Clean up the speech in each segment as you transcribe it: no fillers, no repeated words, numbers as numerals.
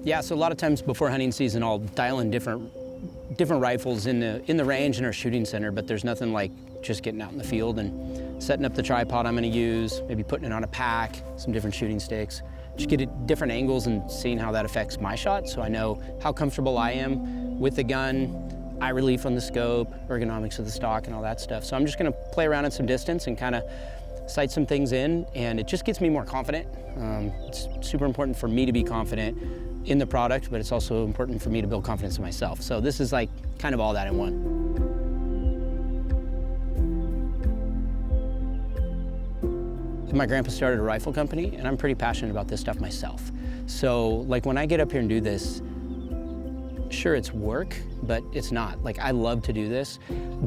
Yeah, so a lot of times before hunting season, I'll dial in different rifles in the range in our shooting center, but there's nothing like just getting out in the field and setting up the tripod I'm gonna use, maybe putting it on a pack, some different shooting sticks, just get at different angles and seeing how that affects my shot so I know how comfortable I am with the gun, eye relief on the scope, ergonomics of the stock and all that stuff. So I'm just gonna play around at some distance and kind of sight some things in, and it just gets me more confident. It's super important for me to be confident in the product, but it's also important for me to build confidence in myself. So this is like kind of all that in one. My grandpa started a rifle company, and I'm pretty passionate about this stuff myself. So like when I get up here and do this, sure it's work, but it's not. Like I love to do this.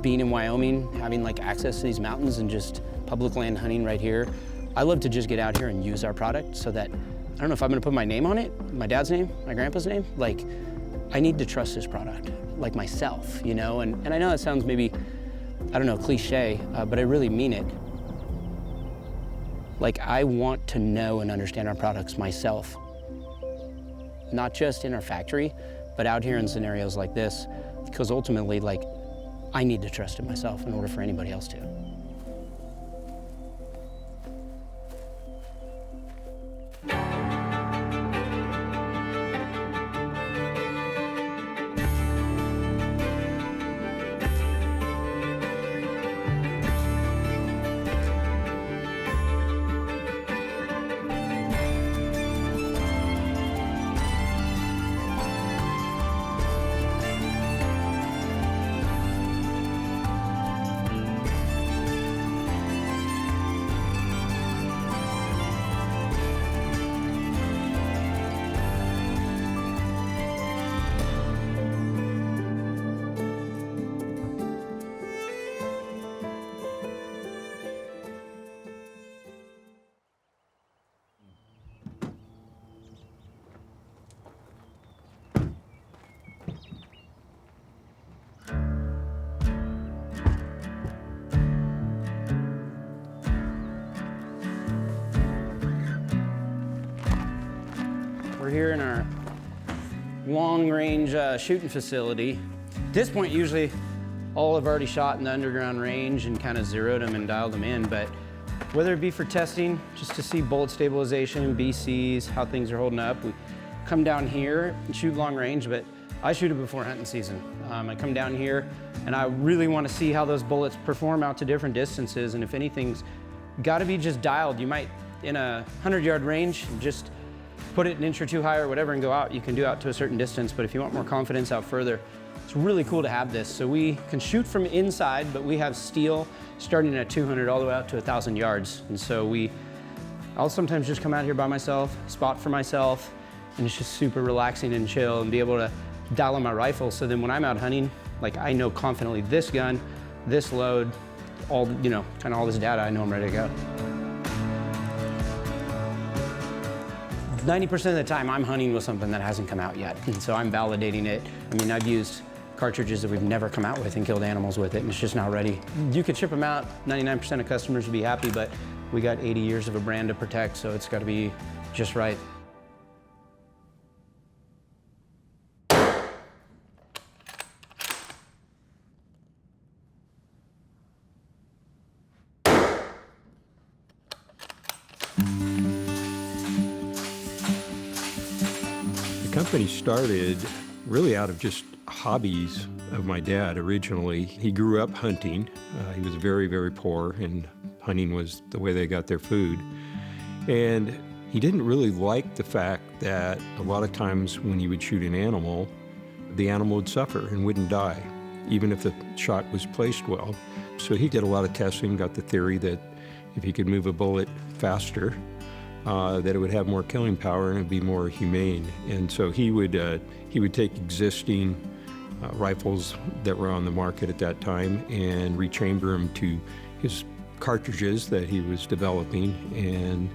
Being in Wyoming, having like access to these mountains and just public land hunting right here, I love to just get out here and use our product so that, I don't know if I'm gonna put my name on it, my dad's name, my grandpa's name, like I need to trust this product, like myself, you know? And I know that sounds maybe, I don't know, cliche, but I really mean it. Like I want to know and understand our products myself, not just in our factory, but out here in scenarios like this, because ultimately, like, I need to trust it myself in order for anybody else to. We're here in our long-range shooting facility. At this point, usually all have already shot in the underground range and kind of zeroed them and dialed them in, but whether it be for testing, just to see bullet stabilization, BCs, how things are holding up, we come down here and shoot long range, but I shoot it before hunting season. I come down here and I really want to see how those bullets perform out to different distances, and if anything's got to be just dialed. You might, in a 100-yard range, just put it an inch or two higher or whatever and go out. You can do out to a certain distance, but if you want more confidence out further, it's really cool to have this. So we can shoot from inside, but we have steel starting at 200 all the way out to 1,000 yards. And so I'll sometimes just come out here by myself, spot for myself, and it's just super relaxing and chill and be able to dial on my rifle. So then when I'm out hunting, like I know confidently this gun, this load, all, you know, kind of all this data, I know I'm ready to go. 90% of the time I'm hunting with something that hasn't come out yet. And so I'm validating it. I mean, I've used cartridges that we've never come out with and killed animals with it, and it's just not ready. You could ship them out, 99% of customers would be happy, but we got 80 years of a brand to protect, so it's gotta be just right. The company started really out of just hobbies of my dad originally. He grew up hunting. He was very, very poor, and hunting was the way they got their food. And he didn't really like the fact that a lot of times when he would shoot an animal, the animal would suffer and wouldn't die, even if the shot was placed well. So he did a lot of testing, got the theory that if he could move a bullet faster, that it would have more killing power and it'd be more humane. And so he would take existing rifles that were on the market at that time and rechamber them to his cartridges that he was developing, and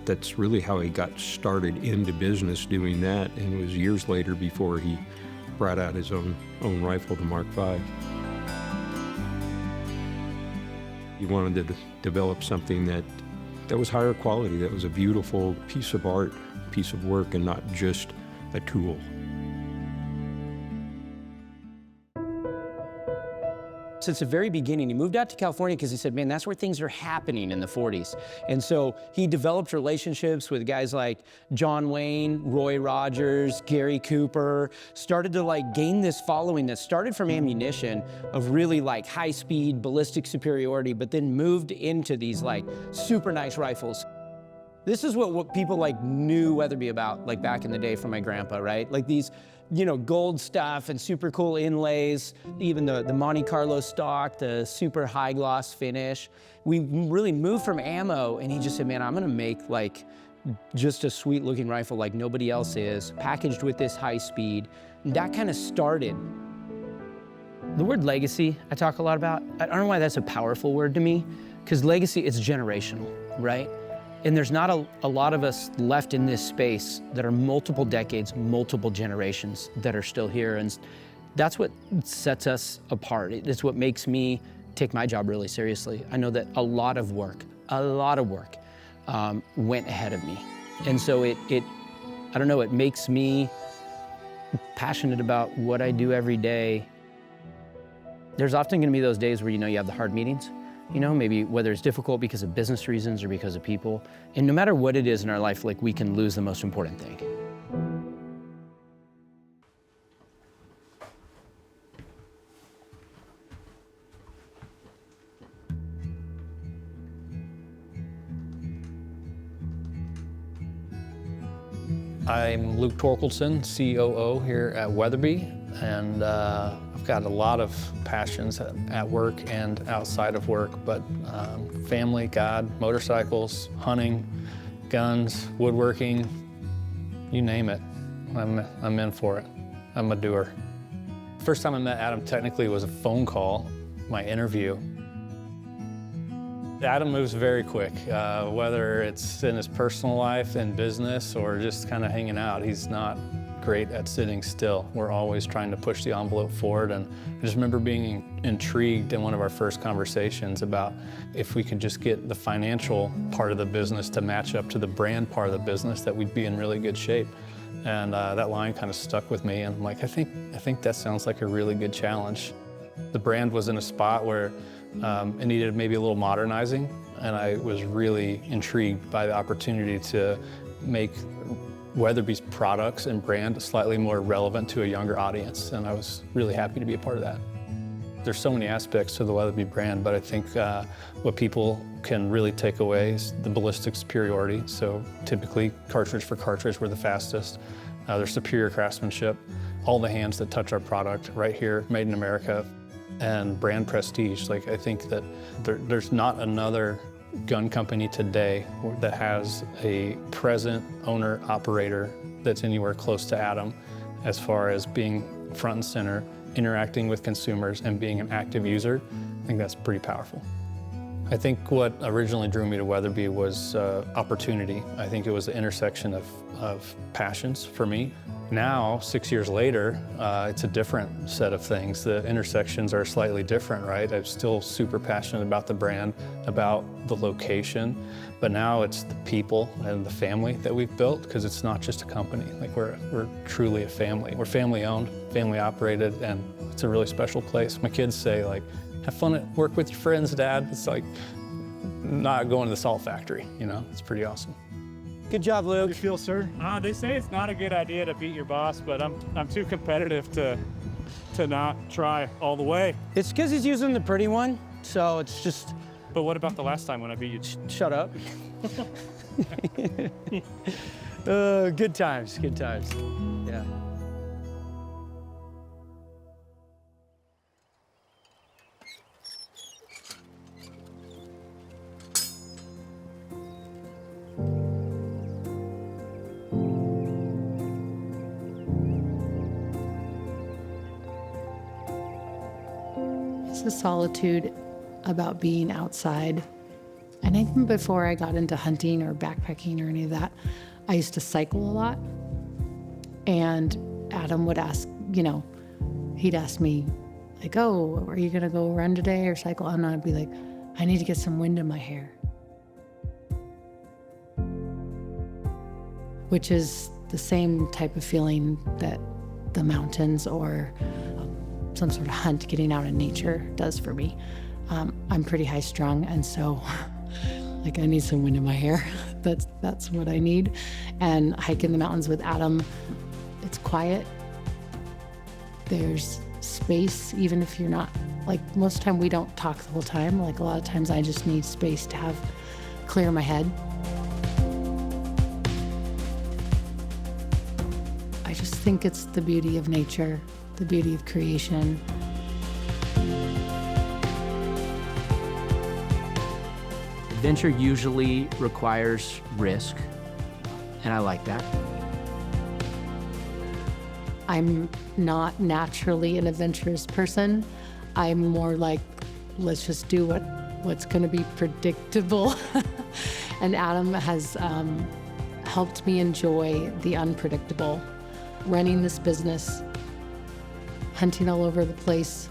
that's really how he got started into business doing that. And it was years later before he brought out his own rifle, the Mark V. He wanted to develop something that was higher quality, that was a beautiful piece of art, piece of work, and not just a tool. Since the very beginning, he moved out to California because he said, man, that's where things are happening in the 40s. And so he developed relationships with guys like John Wayne, Roy Rogers, Gary Cooper, started to like gain this following that started from ammunition of really like high speed, ballistic superiority, but then moved into these like super nice rifles. This is what people like knew Weatherby about, like back in the day from my grandpa, right? Like these, you know, gold stuff and super cool inlays, even the Monte Carlo stock, the super high gloss finish. We really moved from ammo, and he just said, man, I'm gonna make like just a sweet looking rifle like nobody else is, packaged with this high speed. And that kind of started. The word legacy, I talk a lot about. I don't know why that's a powerful word to me, because legacy, it's generational, right? And there's not a lot of us left in this space that are multiple decades, multiple generations that are still here. And that's what sets us apart. It's what makes me take my job really seriously. I know that a lot of work went ahead of me. And so I don't know, it makes me passionate about what I do every day. There's often gonna be those days where you know you have the hard meetings. You know, maybe whether it's difficult because of business reasons or because of people. And no matter what it is in our life, like we can lose the most important thing. I'm Luke Torkelson, COO here at Weatherby, and I've got a lot of passions at work and outside of work, but family, God, motorcycles, hunting, guns, woodworking, you name it, I'm in for it. I'm a doer. First time I met Adam technically was a phone call, my interview. Adam moves very quick, whether it's in his personal life and business or just kind of hanging out. He's not great at sitting still. We're always trying to push the envelope forward, and I just remember being intrigued in one of our first conversations about if we could just get the financial part of the business to match up to the brand part of the business, that we'd be in really good shape. And that line kind of stuck with me, and I'm like, I think that sounds like a really good challenge. The brand was in a spot where it needed maybe a little modernizing, and I was really intrigued by the opportunity to make Weatherby's products and brand slightly more relevant to a younger audience, and I was really happy to be a part of that. There's so many aspects to the Weatherby brand, but I think what people can really take away is the ballistic superiority. So typically, cartridge for cartridge, we're the fastest. There's superior craftsmanship, all the hands that touch our product right here, made in America. And brand prestige. Like, I think that there's not another gun company today that has a present owner operator that's anywhere close to Adam as far as being front and center, interacting with consumers, and being an active user. I think that's pretty powerful. I think what originally drew me to Weatherby was opportunity. I think it was the intersection of passions for me. Now, 6 years later, it's a different set of things. The intersections are slightly different, right? I'm still super passionate about the brand, about the location, but now it's the people and the family that we've built, because it's not just a company. Like, we're truly a family. We're family owned, family operated, and it's a really special place. My kids say, like, have fun at work with your friends, Dad. It's like not going to the salt factory, you know? It's pretty awesome. Good job, Luke. How do you feel, sir? They say it's not a good idea to beat your boss, but I'm too competitive to not try all the way. It's because he's using the pretty one, so it's just... But what about the last time when I beat you? Shut up. Good times, good times. Yeah. The solitude about being outside. And even before I got into hunting or backpacking or any of that, I used to cycle a lot. And Adam would ask, you know, he'd ask me, like, oh, are you gonna go run today or cycle? And I'd be like, I need to get some wind in my hair. Which is the same type of feeling that the mountains or some sort of hunt, getting out in nature does for me. I'm pretty high strung, and so like I need some wind in my hair. That's what I need. And hiking the mountains with Adam, it's quiet. There's space, even if you're not, like most of the time we don't talk the whole time. Like a lot of times I just need space to have clear my head. I just think it's the beauty of nature, the beauty of creation. Adventure usually requires risk, and I like that. I'm not naturally an adventurous person. I'm more like, let's just do what's gonna be predictable. And Adam has helped me enjoy the unpredictable. Running this business, hunting all over the place,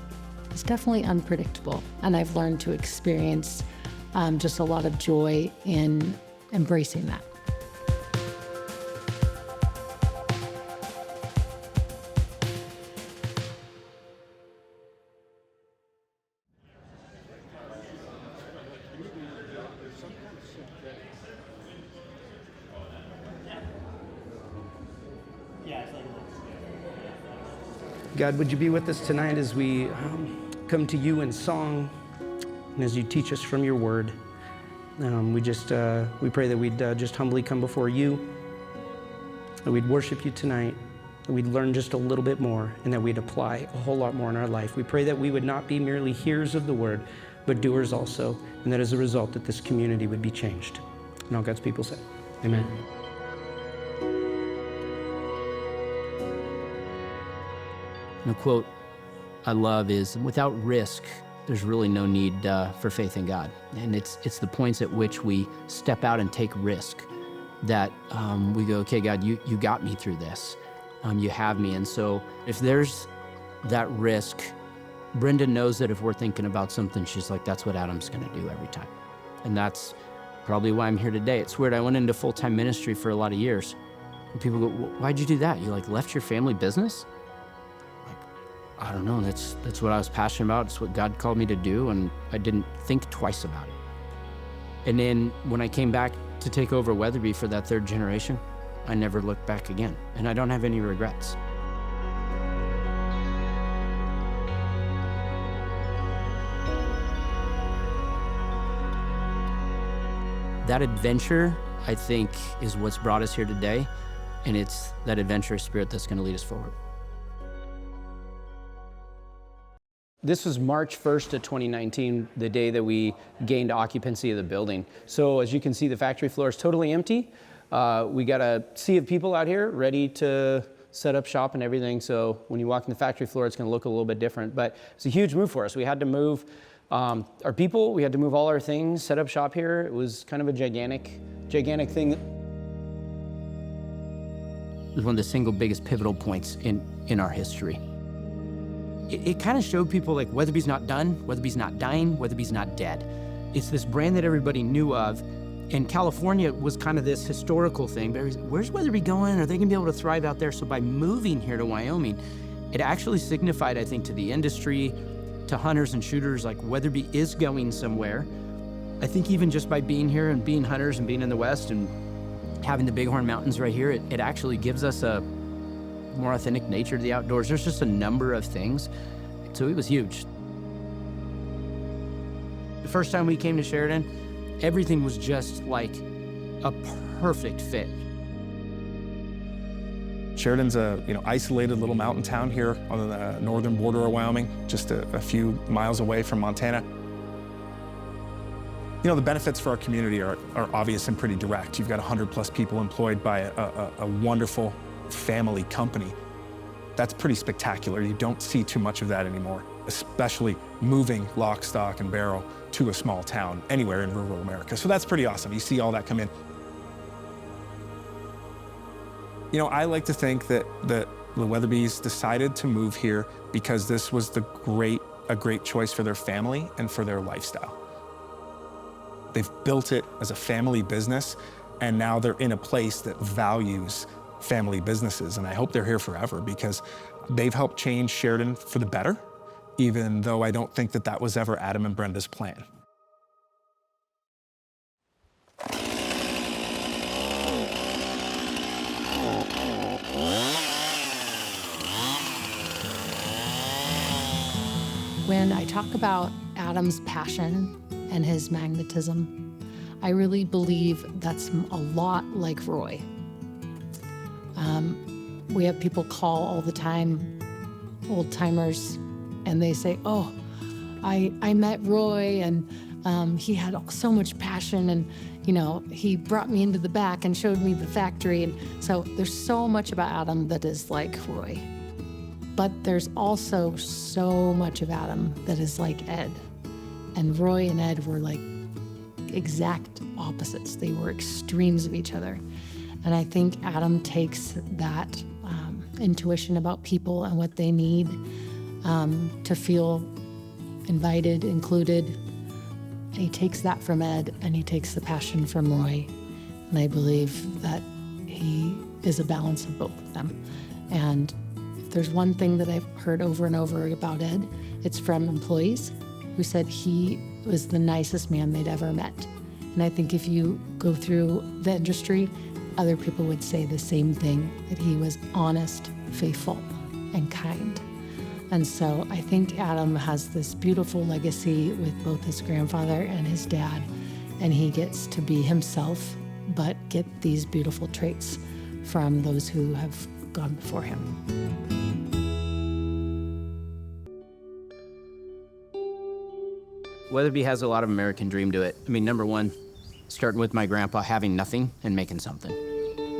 is definitely unpredictable. And I've learned to experience just a lot of joy in embracing that. God, would you be with us tonight as we come to you in song and as you teach us from your word? We pray that we'd just humbly come before you, that we'd worship you tonight, that we'd learn just a little bit more, and that we'd apply a whole lot more in our life. We pray that we would not be merely hearers of the word, but doers also, and that as a result that this community would be changed. And all God's people say, amen. And a quote I love is, without risk, there's really no need for faith in God. And it's the points at which we step out and take risk that we go, okay, God, you got me through this. You have me. And so if there's that risk, Brenda knows that if we're thinking about something, she's like, that's what Adam's gonna do every time. And that's probably why I'm here today. It's weird, I went into full-time ministry for a lot of years. And people go, why'd you do that? You like left your family business? I don't know, that's what I was passionate about. It's what God called me to do, and I didn't think twice about it. And then when I came back to take over Weatherby for that third generation, I never looked back again, and I don't have any regrets. That adventure, I think, is what's brought us here today, and it's that adventurous spirit that's gonna lead us forward. This was March 1st of 2019, the day that we gained occupancy of the building. So as you can see, the factory floor is totally empty. We got a sea of people out here ready to set up shop and everything. So when you walk in the factory floor, it's gonna look a little bit different, but it's a huge move for us. We had to move our people, we had to move all our things, set up shop here. It was kind of a gigantic thing. It was one of the single biggest pivotal points in our history. It kind of showed people like Weatherby's not done, Weatherby's not dying, Weatherby's not dead. It's this brand that everybody knew of, and California was kind of this historical thing, but where's Weatherby going? Are they gonna be able to thrive out there? So by moving here to Wyoming, it actually signified, I think, to the industry, to hunters and shooters, like Weatherby is going somewhere. I think even just by being here and being hunters and being in the West and having the Bighorn Mountains right here, it actually gives us a more authentic nature to the outdoors. There's just a number of things. So it was huge. The first time we came to Sheridan, everything was just like a perfect fit. Sheridan's a isolated little mountain town here on the northern border of Wyoming, just a few miles away from Montana. The benefits for our community are obvious and pretty direct. You've got 100+ people employed by a wonderful family company. That's pretty spectacular. You don't see too much of that anymore, especially moving lock, stock, and barrel to a small town anywhere in rural America. So that's pretty awesome. You see all that come in. I like to think that the Weatherbys decided to move here because this was a great choice for their family and for their lifestyle. They've built it as a family business, and now they're in a place that values family businesses, and I hope they're here forever because they've helped change Sheridan for the better, even though I don't think that was ever Adam and Brenda's plan. When I talk about Adam's passion and his magnetism, I really believe that's a lot like Roy. We have people call all the time, old timers, and they say, oh, I met Roy and he had so much passion and, you know, he brought me into the back and showed me the factory. And so there's so much about Adam that is like Roy. But there's also so much of Adam that is like Ed. And Roy and Ed were like exact opposites. They were extremes of each other. And I think Adam takes that intuition about people and what they need to feel invited, included. He takes that from Ed, and he takes the passion from Roy. And I believe that he is a balance of both of them. And if there's one thing that I've heard over and over about Ed, it's from employees who said he was the nicest man they'd ever met. And I think if you go through the industry, other people would say the same thing, that he was honest, faithful, and kind. And so I think Adam has this beautiful legacy with both his grandfather and his dad, and he gets to be himself, but get these beautiful traits from those who have gone before him. Weatherby has a lot of American dream to it. I mean, number one, starting with my grandpa having nothing and making something.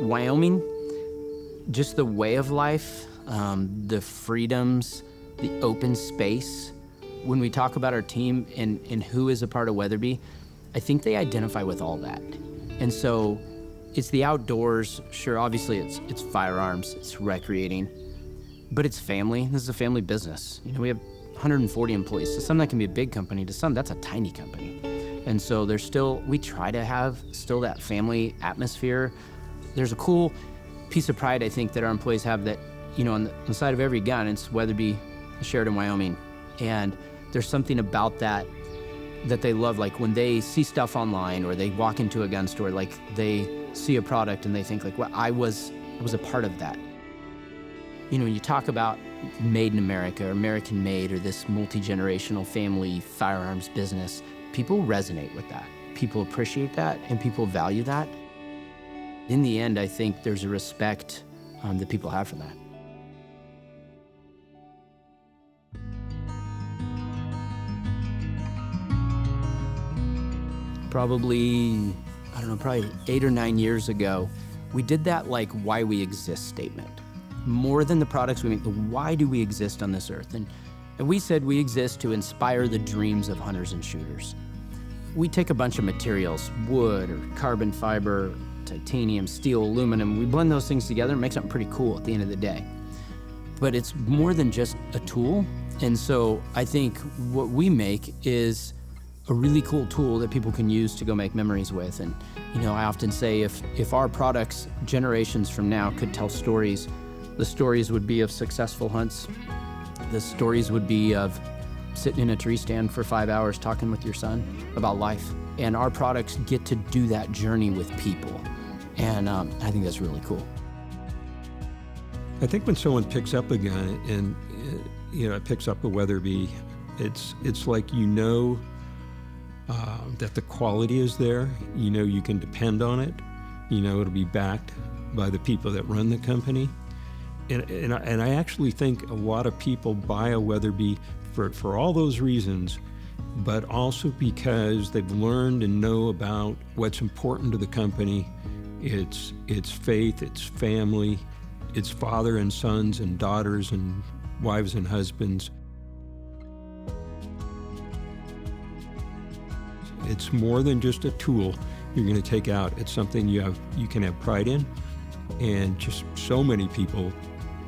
Wyoming, just the way of life, the freedoms, the open space. When we talk about our team and who is a part of Weatherby, I think they identify with all that. And so it's the outdoors. Sure, obviously it's firearms, it's recreating, but it's family. This is a family business. You know, we have 140 employees. To some that can be a big company, to some that's a tiny company. And so we try to have still that family atmosphere. There's a cool piece of pride I think that our employees have that, you know, on the side of every gun, it's Weatherby, Sheridan, Wyoming. And there's something about that they love, like when they see stuff online or they walk into a gun store, like they see a product and they think like, well, I was a part of that. You know, when you talk about made in America or American made or this multi-generational family firearms business, people resonate with that. People appreciate that and people value that. In the end, I think there's a respect that people have for that. Probably 8 or 9 years ago, we did that like why we exist statement. More than the products we make, the why do we exist on this earth? And we said we exist to inspire the dreams of hunters and shooters. We take a bunch of materials, wood or carbon fiber, titanium, steel, aluminum, we blend those things together and make something pretty cool at the end of the day. But it's more than just a tool. And so I think what we make is a really cool tool that people can use to go make memories with. And, you know, I often say if our products generations from now could tell stories, the stories would be of successful hunts. The stories would be of sitting in a tree stand for 5 hours talking with your son about life. And our products get to do that journey with people. And I think that's really cool. I think when someone picks up a gun and, you know, it picks up a Weatherby, it's like, you know, that the quality is there. You know you can depend on it. You know it'll be backed by the people that run the company. And I actually think a lot of people buy a Weatherby for all those reasons, but also because they've learned and know about what's important to the company. It's faith, it's family, it's father and sons and daughters and wives and husbands. It's more than just a tool you're going to take out. It's something you can have pride in. And just so many people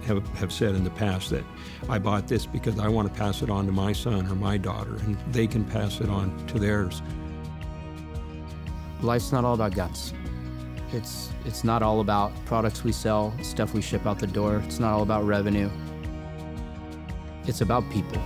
have said in the past that I bought this because I want to pass it on to my son or my daughter, and they can pass it on to theirs. Life's not all about guns. It's not all about products we sell, stuff we ship out the door. It's not all about revenue. It's about people.